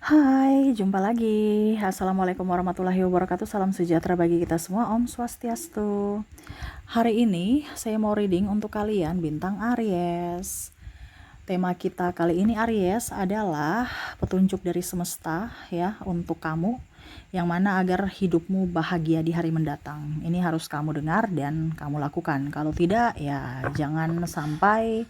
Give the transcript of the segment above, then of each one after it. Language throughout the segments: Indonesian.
Hai, jumpa lagi. Assalamualaikum warahmatullahi wabarakatuh. Salam sejahtera bagi kita semua. Om Swastiastu. Hari ini saya mau reading untuk kalian bintang Aries. Tema kita kali ini Aries adalah petunjuk dari semesta ya untuk kamu yang mana agar hidupmu bahagia di hari mendatang. Ini harus kamu dengar dan kamu lakukan. Kalau tidak ya jangan sampai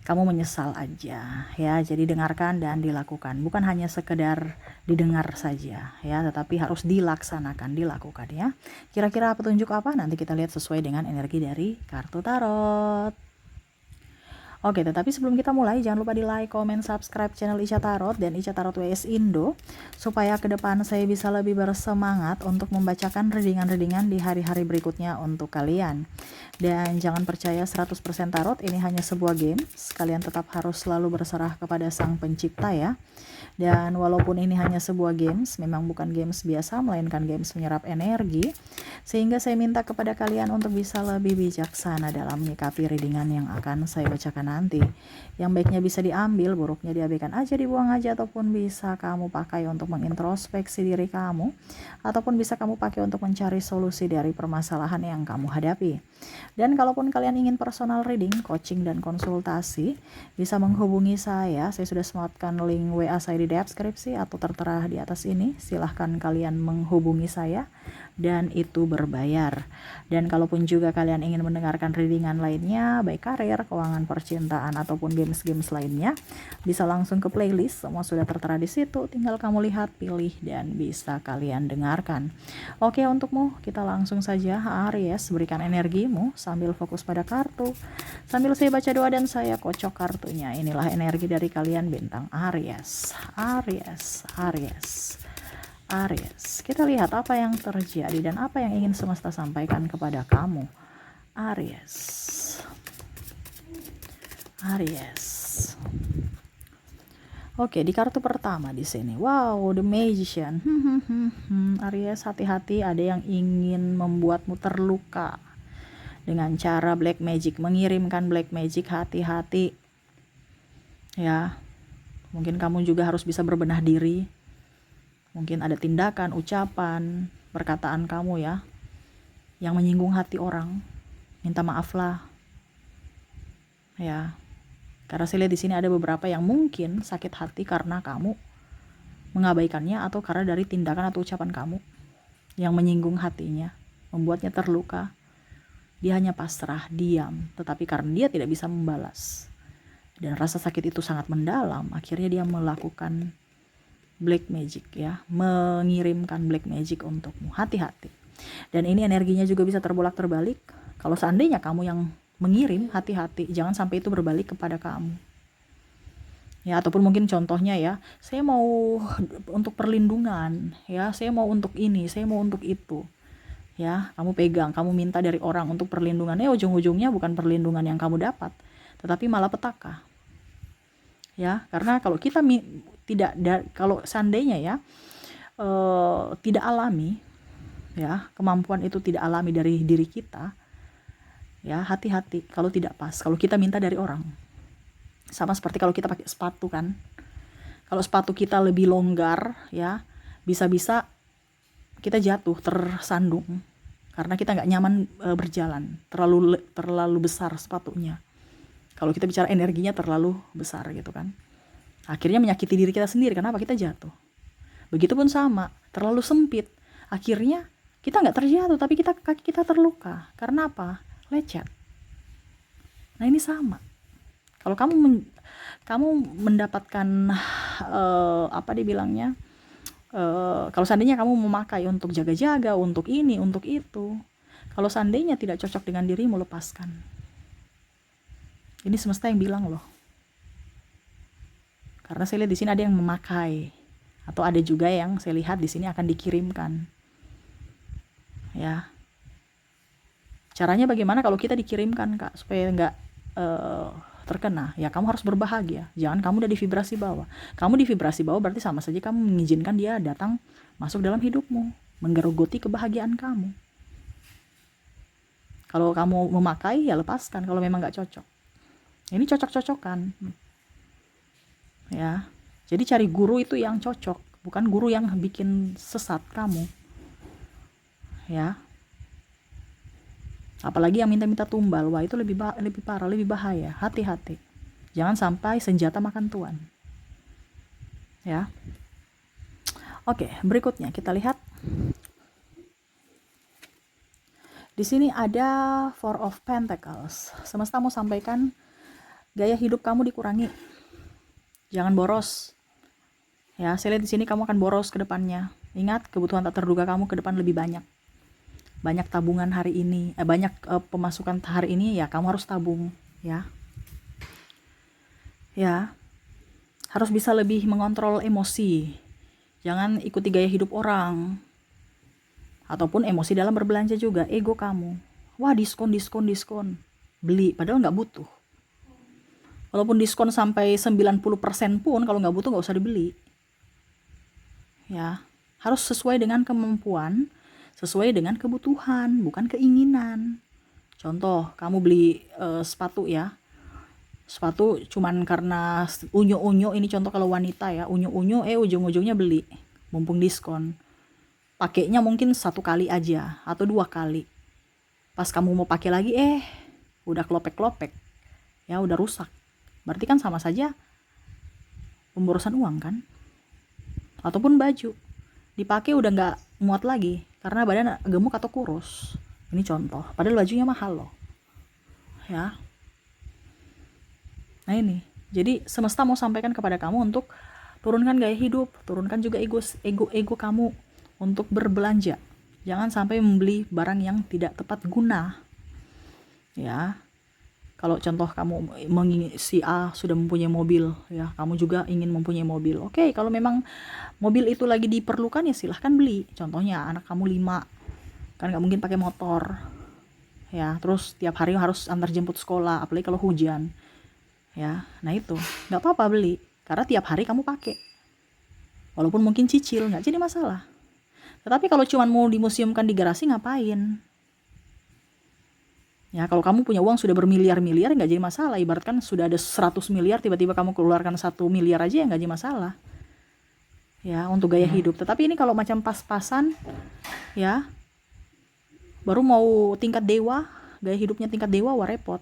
kamu menyesal aja ya. Jadi dengarkan dan dilakukan, bukan hanya sekedar didengar saja ya, tetapi harus dilaksanakan, dilakukan ya. Kira-kira petunjuk apa? Nanti kita lihat sesuai dengan energi dari kartu tarot. Oke, tetapi sebelum kita mulai, jangan lupa di like, comment, subscribe channel Ica Tarot dan Ica Tarot WS Indo, supaya ke depan saya bisa lebih bersemangat untuk membacakan readingan-readingan di hari-hari berikutnya untuk kalian. Dan jangan percaya 100% tarot, ini hanya sebuah game. Kalian tetap harus selalu berserah kepada Sang Pencipta ya. Dan walaupun ini hanya sebuah games, memang bukan games biasa, melainkan games menyerap energi, sehingga saya minta kepada kalian untuk bisa lebih bijaksana dalam menyikapi readingan yang akan saya bacakan nanti. Yang baiknya bisa diambil, buruknya diabaikan aja, dibuang aja, ataupun bisa kamu pakai untuk mengintrospeksi diri kamu, ataupun bisa kamu pakai untuk mencari solusi dari permasalahan yang kamu hadapi. Dan kalaupun kalian ingin personal reading, coaching, dan konsultasi, bisa menghubungi saya sudah sematkan link WA saya di deskripsi atau tertera di atas ini. Silahkan kalian menghubungi saya dan itu berbayar. Dan kalaupun juga kalian ingin mendengarkan readingan lainnya, baik karir, keuangan, percintaan, ataupun games-games lainnya, bisa langsung ke playlist, semua sudah tertera di situ, tinggal kamu lihat, pilih, dan bisa kalian dengarkan. Oke, untukmu kita langsung saja Aries, berikan energimu sambil fokus pada kartu, sambil saya baca doa dan saya kocok kartunya. Inilah energi dari kalian bintang Aries. Aries, kita lihat apa yang terjadi dan apa yang ingin semesta sampaikan kepada kamu. Aries. Oke, di kartu pertama di sini. Wow, The Magician. Aries, hati-hati, ada yang ingin membuatmu terluka dengan cara black magic, mengirimkan black magic. Hati-hati. Ya. Mungkin kamu juga harus bisa berbenah diri. Mungkin ada tindakan, ucapan, perkataan kamu ya yang menyinggung hati orang. Minta maaflah. Ya. Karena saya lihat di sini ada beberapa yang mungkin sakit hati karena kamu mengabaikannya, atau karena dari tindakan atau ucapan kamu yang menyinggung hatinya, membuatnya terluka. Dia hanya pasrah, diam, tetapi karena dia tidak bisa membalas dan rasa sakit itu sangat mendalam, akhirnya dia melakukan black magic ya, mengirimkan black magic untukmu. Hati-hati. Dan ini energinya juga bisa terbolak-terbalik. Kalau seandainya kamu yang mengirim, hati-hati, jangan sampai itu berbalik kepada kamu. Ya, ataupun mungkin contohnya ya, saya mau untuk perlindungan, ya, saya mau untuk ini, saya mau untuk itu. Ya, kamu pegang, kamu minta dari orang untuk perlindungan. Ujung-ujungnya bukan perlindungan yang kamu dapat, tetapi malah petaka. Ya, karena kalau kita kalau seandainya ya tidak alami, ya, kemampuan itu tidak alami dari diri kita, ya, hati-hati kalau tidak pas, kalau kita minta dari orang. Sama seperti kalau kita pakai sepatu kan, kalau sepatu kita lebih longgar ya, bisa-bisa kita jatuh, tersandung karena kita nggak nyaman berjalan, terlalu besar sepatunya. Kalau kita bicara energinya terlalu besar gitu kan, akhirnya menyakiti diri kita sendiri. Kenapa? Kita jatuh. Begitupun sama, terlalu sempit, akhirnya kita nggak terjatuh, tapi kaki kita terluka. Karena apa? Lecet. Nah, ini sama. Kalau kamu mendapatkan apa dibilangnya, kalau seandainya kamu memakai untuk jaga-jaga, untuk ini, untuk itu, kalau seandainya tidak cocok dengan dirimu, lepaskan. Ini semesta yang bilang loh. Karena saya lihat di sini ada yang memakai, atau ada juga yang saya lihat di sini akan dikirimkan. Ya. Caranya bagaimana kalau kita dikirimkan, Kak, supaya nggak terkena? Ya, kamu harus berbahagia. Jangan kamu udah di vibrasi bawah. Kamu di vibrasi bawah berarti sama saja kamu mengizinkan dia datang masuk dalam hidupmu, menggerogoti kebahagiaan kamu. Kalau kamu memakai, ya lepaskan kalau memang nggak cocok. Ini cocok-cocokan. Ya. Jadi cari guru itu yang cocok, bukan guru yang bikin sesat kamu. Ya. Apalagi yang minta-minta tumbal, wah itu lebih parah, lebih bahaya. Hati-hati. Jangan sampai senjata makan tuan. Ya. Oke, berikutnya kita lihat. Di sini ada Four of Pentacles. Semesta mau sampaikan gaya hidup kamu dikurangi. Jangan boros. Ya, saya lihat di sini kamu akan boros ke depannya. Ingat, kebutuhan tak terduga kamu ke depan lebih banyak. Banyak tabungan hari ini, banyak pemasukan hari ini, ya kamu harus tabung, ya. Ya. Harus bisa lebih mengontrol emosi. Jangan ikuti gaya hidup orang. Ataupun emosi dalam berbelanja juga, ego kamu. Wah, diskon. Beli, padahal nggak butuh. Walaupun diskon sampai 90% pun, kalau nggak butuh nggak usah dibeli. Ya, harus sesuai dengan kemampuan, sesuai dengan kebutuhan, bukan keinginan. Contoh, kamu beli sepatu ya. Sepatu cuman karena unyu-unyu, ini contoh kalau wanita ya, unyu-unyu ujung-ujungnya beli, mumpung diskon. Pakainya mungkin 1 kali aja atau 2 kali. Pas kamu mau pakai lagi udah kelopek-kelopek. Ya udah rusak. Berarti kan sama saja pemborosan uang kan? Ataupun baju dipakai udah nggak muat lagi karena badan gemuk atau kurus. Ini contoh. Padahal bajunya mahal loh. Ya. Nah ini. Jadi semesta mau sampaikan kepada kamu untuk turunkan gaya hidup, turunkan juga ego kamu untuk berbelanja. Jangan sampai membeli barang yang tidak tepat guna. Ya. Kalau contoh kamu si A sudah mempunyai mobil, ya, kamu juga ingin mempunyai mobil. Oke, kalau memang mobil itu lagi diperlukan ya silahkan beli. Contohnya anak kamu 5, kan nggak mungkin pakai motor. Ya, terus tiap hari harus antar jemput sekolah, apalagi kalau hujan. Ya, nah itu nggak apa-apa beli, karena tiap hari kamu pakai. Walaupun mungkin cicil, nggak jadi masalah. Tetapi kalau cuma mau dimuseumkan di garasi ngapain? Ya, kalau kamu punya uang sudah bermiliar-miliar nggak jadi masalah. Ibaratkan sudah ada 100 miliar, tiba-tiba kamu keluarkan 1 miliar aja ya nggak jadi masalah. Ya, untuk gaya hidup. Tetapi ini kalau macam pas-pasan, ya, baru mau tingkat dewa, gaya hidupnya tingkat dewa, wah repot.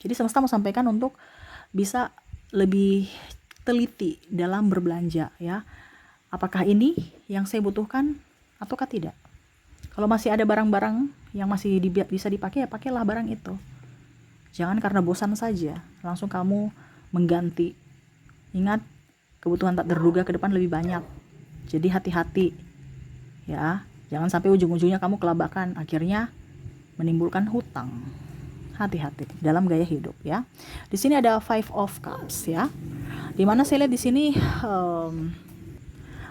Jadi semesta mau sampaikan untuk bisa lebih teliti dalam berbelanja, ya. Apakah ini yang saya butuhkan ataukah tidak? Kalau masih ada barang-barang yang masih bisa dipakai, ya pakailah barang itu. Jangan karena bosan saja langsung kamu mengganti. Ingat, kebutuhan tak terduga ke depan lebih banyak. Jadi hati-hati. Ya, jangan sampai ujung-ujungnya kamu kelabakan, akhirnya menimbulkan hutang. Hati-hati dalam gaya hidup, ya. Di sini ada Five of Cups, ya. Dimana saya lihat di sini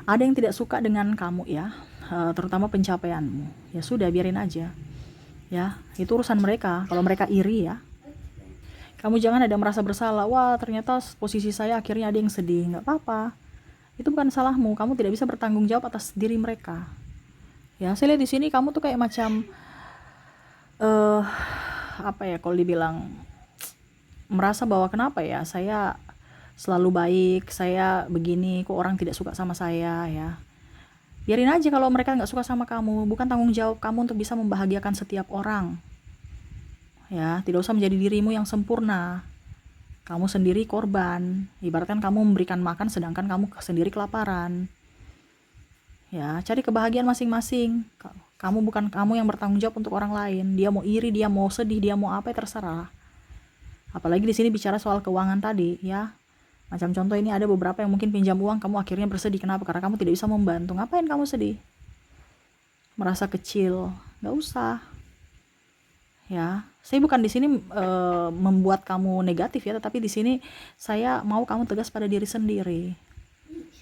ada yang tidak suka dengan kamu, ya. Terutama pencapaianmu. Ya sudah, biarin aja. Ya, itu urusan mereka. Kalau mereka iri, ya. Kamu jangan ada merasa bersalah. Wah, ternyata posisi saya akhirnya ada yang sedih. Nggak apa-apa. Itu bukan salahmu. Kamu tidak bisa bertanggung jawab atas diri mereka. Ya, saya lihat di sini kamu tuh kayak macam apa ya, kalau dibilang merasa bahwa kenapa ya saya selalu baik, saya begini, kok orang tidak suka sama saya, ya. Biarin aja kalau mereka nggak suka sama kamu. Bukan tanggung jawab kamu untuk bisa membahagiakan setiap orang. Ya, tidak usah menjadi dirimu yang sempurna. Kamu sendiri korban. Ibaratkan kamu memberikan makan sedangkan kamu sendiri kelaparan. Ya, cari kebahagiaan masing-masing. Kamu bukan kamu yang bertanggung jawab untuk orang lain. Dia mau iri, dia mau sedih, dia mau apa, ya terserah. Apalagi di sini bicara soal keuangan tadi, ya. Macam contoh ini ada beberapa yang mungkin pinjam uang, kamu akhirnya bersedih. Kenapa? Karena kamu tidak bisa membantu. Ngapain kamu sedih? Merasa kecil. Nggak usah. Ya, saya bukan di sini membuat kamu negatif ya, tetapi di sini saya mau kamu tegas pada diri sendiri.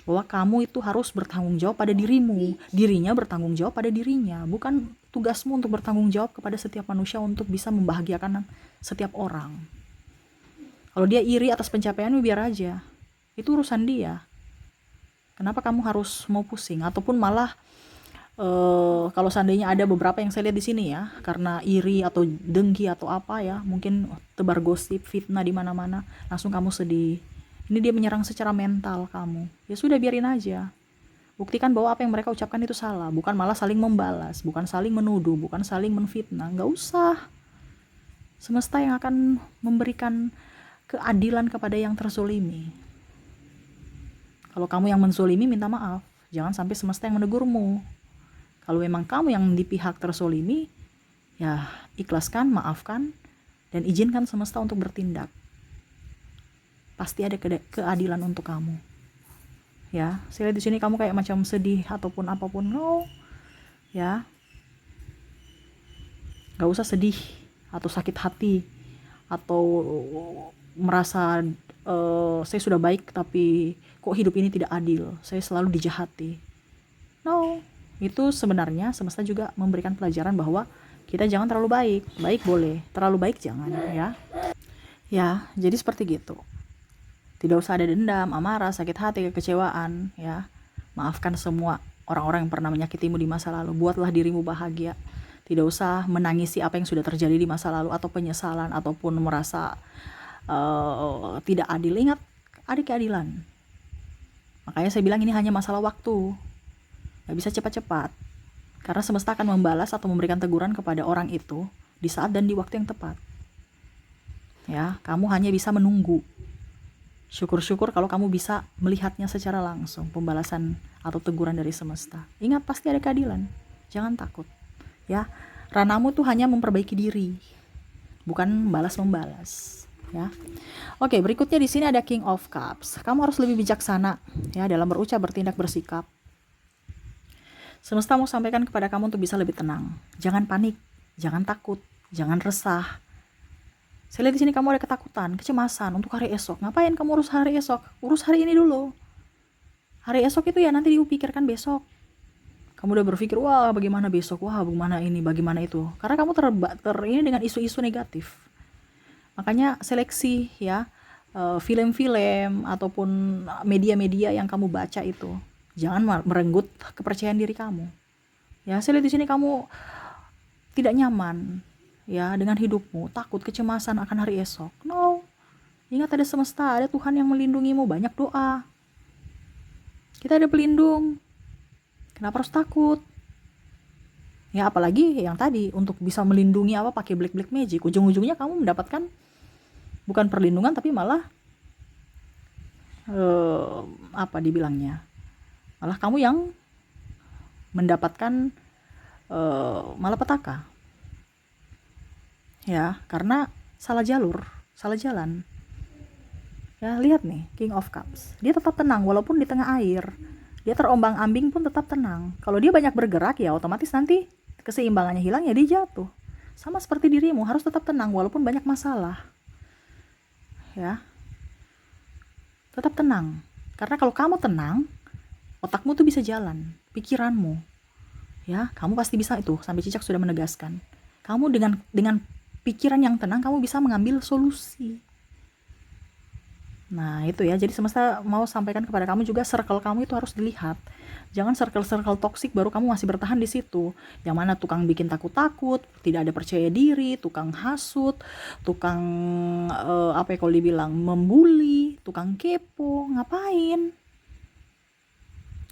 Bahwa kamu itu harus bertanggung jawab pada dirimu. Dirinya bertanggung jawab pada dirinya. Bukan tugasmu untuk bertanggung jawab kepada setiap manusia untuk bisa membahagiakan setiap orang. Kalau dia iri atas pencapaianmu, biar aja. Itu urusan dia. Kenapa kamu harus mau pusing? Ataupun malah kalau seandainya ada beberapa yang saya lihat di sini ya, karena iri atau dengki atau apa ya, mungkin tebar gosip, fitnah di mana-mana, langsung kamu sedih. Ini dia menyerang secara mental kamu. Ya sudah, biarin aja. Buktikan bahwa apa yang mereka ucapkan itu salah, bukan malah saling membalas, bukan saling menuduh, bukan saling menfitnah. Nggak usah. Semesta yang akan memberikan keadilan kepada yang terzolimi. Kalau kamu yang menzolimi, minta maaf. Jangan sampai semesta yang menegurmu. Kalau memang kamu yang di pihak terzolimi, ya ikhlaskan, maafkan, dan izinkan semesta untuk bertindak. Pasti ada keadilan untuk kamu. Ya, saya lihat di sini kamu kayak macam sedih ataupun apapun. No, ya, nggak usah sedih atau sakit hati atau merasa saya sudah baik tapi kok hidup ini tidak adil, saya selalu dijahati. No, itu sebenarnya semesta juga memberikan pelajaran bahwa kita jangan terlalu baik. Baik boleh, terlalu baik jangan, ya. Ya, jadi seperti gitu. Tidak usah ada dendam, amarah, sakit hati, kekecewaan, ya. Maafkan semua orang-orang yang pernah menyakitimu di masa lalu. Buatlah dirimu bahagia. Tidak usah menangisi apa yang sudah terjadi di masa lalu atau penyesalan ataupun merasa tidak adil. Ingat, ada keadilan. Makanya saya bilang ini hanya masalah waktu. Gak bisa cepat-cepat. Karena semesta akan membalas atau memberikan teguran kepada orang itu di saat dan di waktu yang tepat. Ya, kamu hanya bisa menunggu. Syukur-syukur kalau kamu bisa melihatnya secara langsung, pembalasan atau teguran dari semesta. Ingat, pasti ada keadilan. Jangan takut. Ya, ranamu tuh hanya memperbaiki diri, bukan balas-membalas. Ya. Oke, berikutnya di sini ada King of Cups. Kamu harus lebih bijaksana ya dalam berucap, bertindak, bersikap. Semesta mau sampaikan kepada kamu untuk bisa lebih tenang. Jangan panik, jangan takut, jangan resah. Saya lihat di sini kamu ada ketakutan, kecemasan untuk hari esok. Ngapain kamu urus hari esok? Urus hari ini dulu. Hari esok itu ya nanti dipikirkan besok. Kamu udah berpikir, wah bagaimana besok, wah bagaimana ini, bagaimana itu. Karena kamu ini dengan isu-isu negatif. Makanya seleksi ya film-film ataupun media-media yang kamu baca itu. Jangan merenggut kepercayaan diri kamu. Ya, saya lihat di sini kamu tidak nyaman ya dengan hidupmu, takut, kecemasan akan hari esok. No, ingat ada semesta, ada Tuhan yang melindungimu. Banyak doa, kita ada pelindung. Kenapa harus takut? Ya apalagi yang tadi, untuk bisa melindungi apa pakai black magic, ujung-ujungnya kamu mendapatkan bukan perlindungan tapi malah apa dibilangnya, malah kamu yang mendapatkan malapetaka. Ya, karena salah jalur, salah jalan. Ya, lihat nih, King of Cups. Dia tetap tenang walaupun di tengah air. Dia terombang-ambing pun tetap tenang. Kalau dia banyak bergerak ya otomatis nanti keseimbangannya hilang, ya dia jatuh. Sama seperti dirimu, harus tetap tenang walaupun banyak masalah. Ya. Tetap tenang. Karena kalau kamu tenang, otakmu tuh bisa jalan, pikiranmu. Ya, kamu pasti bisa itu, sampai Cicak sudah menegaskan. Kamu dengan pikiran yang tenang, kamu bisa mengambil solusi. Nah itu ya, jadi semesta mau sampaikan kepada kamu juga, circle kamu itu harus dilihat. Jangan circle-circle toksik baru kamu masih bertahan di situ. Yang mana tukang bikin takut-takut, tidak ada percaya diri, tukang hasut, tukang apa ya kalau dibilang membuli, tukang kepo, ngapain?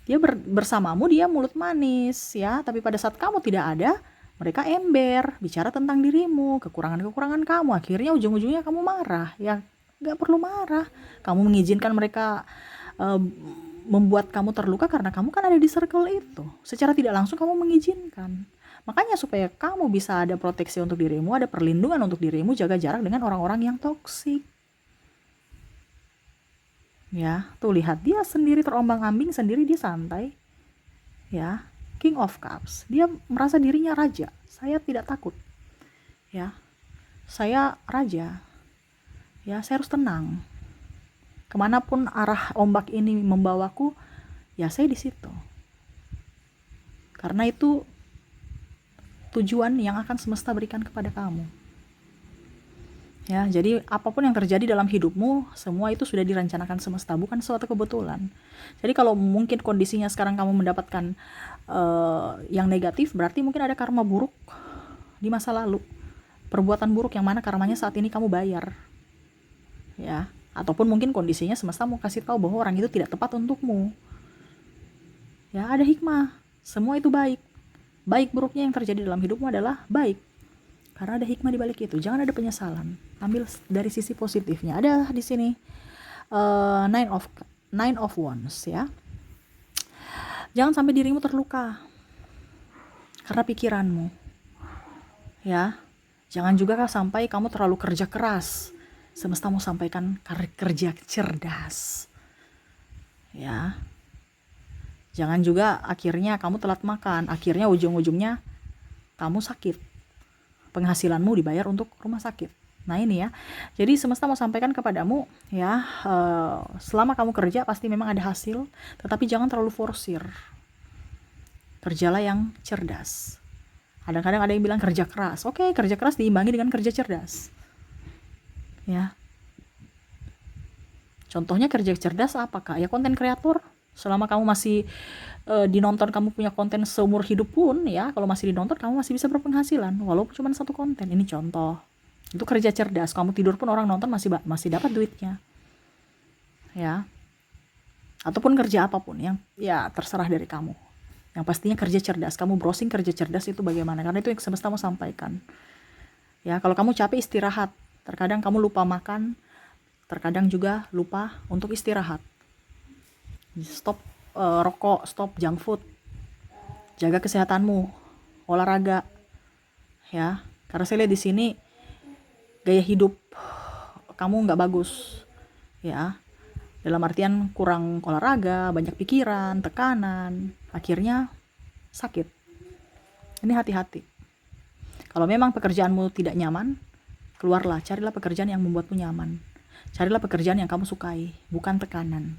Dia bersamamu, dia mulut manis ya, tapi pada saat kamu tidak ada, mereka ember, bicara tentang dirimu, kekurangan-kekurangan kamu. Akhirnya ujung-ujungnya kamu marah. Ya gak perlu marah. Kamu mengizinkan mereka membuat kamu terluka karena kamu kan ada di circle itu. Secara tidak langsung kamu mengizinkan. Makanya supaya kamu bisa ada proteksi untuk dirimu, ada perlindungan untuk dirimu, jaga jarak dengan orang-orang yang toksik. Ya, tuh lihat, dia sendiri terombang-ambing, sendiri dia santai. Ya, King of Cups. Dia merasa dirinya raja. Saya tidak takut. Ya. Saya raja. Ya, saya harus tenang. Kemanapun arah ombak ini membawaku, ya saya di situ. Karena itu tujuan yang akan semesta berikan kepada kamu. Ya, jadi apapun yang terjadi dalam hidupmu, semua itu sudah direncanakan semesta, bukan suatu kebetulan. Jadi kalau mungkin kondisinya sekarang kamu mendapatkan yang negatif, berarti mungkin ada karma buruk di masa lalu. Perbuatan buruk yang mana karmanya saat ini kamu bayar. Ya, Ataupun mungkin kondisinya semesta mau kasih tahu bahwa orang itu tidak tepat untukmu. Ya, ada hikmah. Semua itu baik. Baik buruknya yang terjadi dalam hidupmu adalah baik. Karena ada hikmah di balik itu. Jangan ada penyesalan. Ambil dari sisi positifnya. Ada di sini nine of wands ya. Jangan sampai dirimu terluka karena pikiranmu. Ya. Jangan juga sampai kamu terlalu kerja keras. Semesta mau sampaikan kerja cerdas. Ya. Jangan juga akhirnya kamu telat makan, akhirnya ujung-ujungnya kamu sakit. Penghasilanmu dibayar untuk rumah sakit. Nah ini ya. Jadi semesta mau sampaikan kepadamu ya, selama kamu kerja pasti memang ada hasil, tetapi jangan terlalu forsir. Kerjalah yang cerdas. Kadang-kadang ada yang bilang kerja keras. Oke, kerja keras diimbangi dengan kerja cerdas. Ya. Contohnya kerja cerdas apakah? Ya konten kreator. Selama kamu masih dinonton, kamu punya konten seumur hidup pun ya, kalau masih dinonton kamu masih bisa berpenghasilan walaupun cuma satu konten. Ini contoh. Itu kerja cerdas. Kamu tidur pun orang nonton masih dapat duitnya. Ya. Ataupun kerja apapun yang ya terserah dari kamu. Yang pastinya kerja cerdas. Kamu browsing kerja cerdas itu bagaimana? Karena itu yang semesta mau sampaikan. Ya, kalau kamu capek istirahat. Terkadang kamu lupa makan, terkadang juga lupa untuk istirahat. Stop rokok, stop junk food. Jaga kesehatanmu, olahraga. Ya, karena saya lihat di sini gaya hidup kamu nggak bagus. Ya. Dalam artian kurang olahraga, banyak pikiran, tekanan, akhirnya sakit. Ini hati-hati. Kalau memang pekerjaanmu tidak nyaman, keluarlah, carilah pekerjaan yang membuatmu nyaman. Carilah pekerjaan yang kamu sukai, bukan tekanan.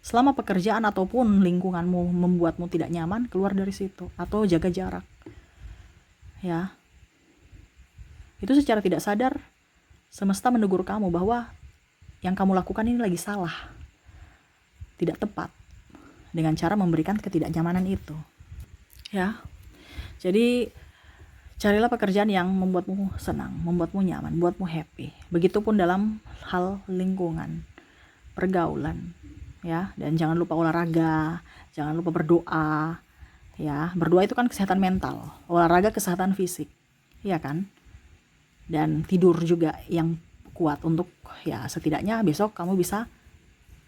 Selama pekerjaan ataupun lingkunganmu membuatmu tidak nyaman, keluar dari situ atau jaga jarak. Ya. Itu secara tidak sadar semesta menegur kamu bahwa yang kamu lakukan ini lagi salah. Tidak tepat dengan cara memberikan ketidaknyamanan itu. Ya. Jadi carilah pekerjaan yang membuatmu senang, membuatmu nyaman, membuatmu happy. Begitupun dalam hal lingkungan, pergaulan, ya. Dan jangan lupa olahraga, jangan lupa berdoa, ya. Berdoa itu kan kesehatan mental, olahraga kesehatan fisik, ya kan? Dan tidur juga yang kuat untuk ya setidaknya besok kamu bisa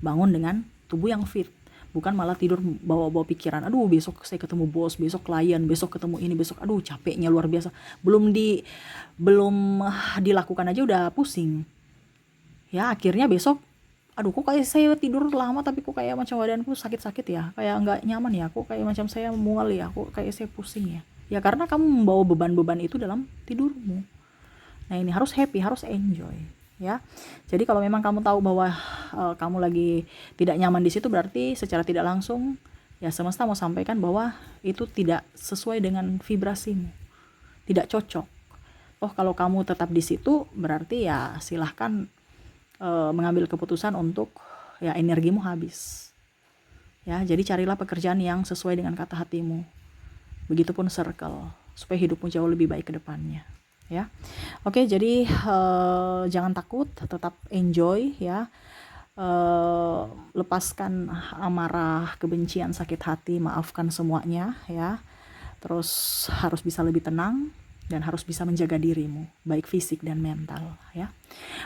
bangun dengan tubuh yang fit. Bukan malah tidur bawa-bawa pikiran, aduh besok saya ketemu bos, besok klien, besok ketemu ini, besok aduh capeknya luar biasa. Belum dilakukan aja udah pusing. Ya akhirnya besok, aduh kok kayak saya tidur lama tapi kok kayak macam badanku sakit-sakit ya, kayak nggak nyaman ya, kok kayak macam saya mual ya, kok kayak saya pusing ya. Ya karena kamu membawa beban-beban itu dalam tidurmu. Nah ini harus happy, harus enjoy. Ya, jadi kalau memang kamu tahu bahwa kamu lagi tidak nyaman di situ, berarti secara tidak langsung ya semesta mau sampaikan bahwa itu tidak sesuai dengan vibrasimu, tidak cocok. Oh kalau kamu tetap di situ, berarti ya silahkan mengambil keputusan untuk ya energimu habis. Ya, jadi carilah pekerjaan yang sesuai dengan kata hatimu. Begitupun circle, supaya hidupmu jauh lebih baik ke depannya. Ya, oke, jadi jangan takut, tetap enjoy ya, lepaskan amarah, kebencian, sakit hati, maafkan semuanya ya, terus harus bisa lebih tenang dan harus bisa menjaga dirimu, baik fisik dan mental ya.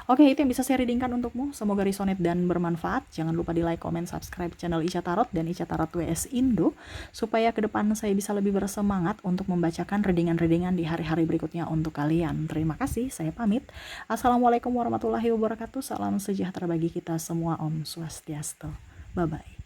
Oke, itu yang bisa saya readingkan untukmu, semoga resonate dan bermanfaat. Jangan lupa di like, comment, subscribe channel Ica Tarot dan Ica Tarot WS Indo, supaya ke depan saya bisa lebih bersemangat untuk membacakan readingan-readingan di hari-hari berikutnya untuk kalian. Terima kasih, saya pamit. Assalamualaikum warahmatullahi wabarakatuh, salam sejahtera bagi kita semua, Om Swastiastu, bye-bye.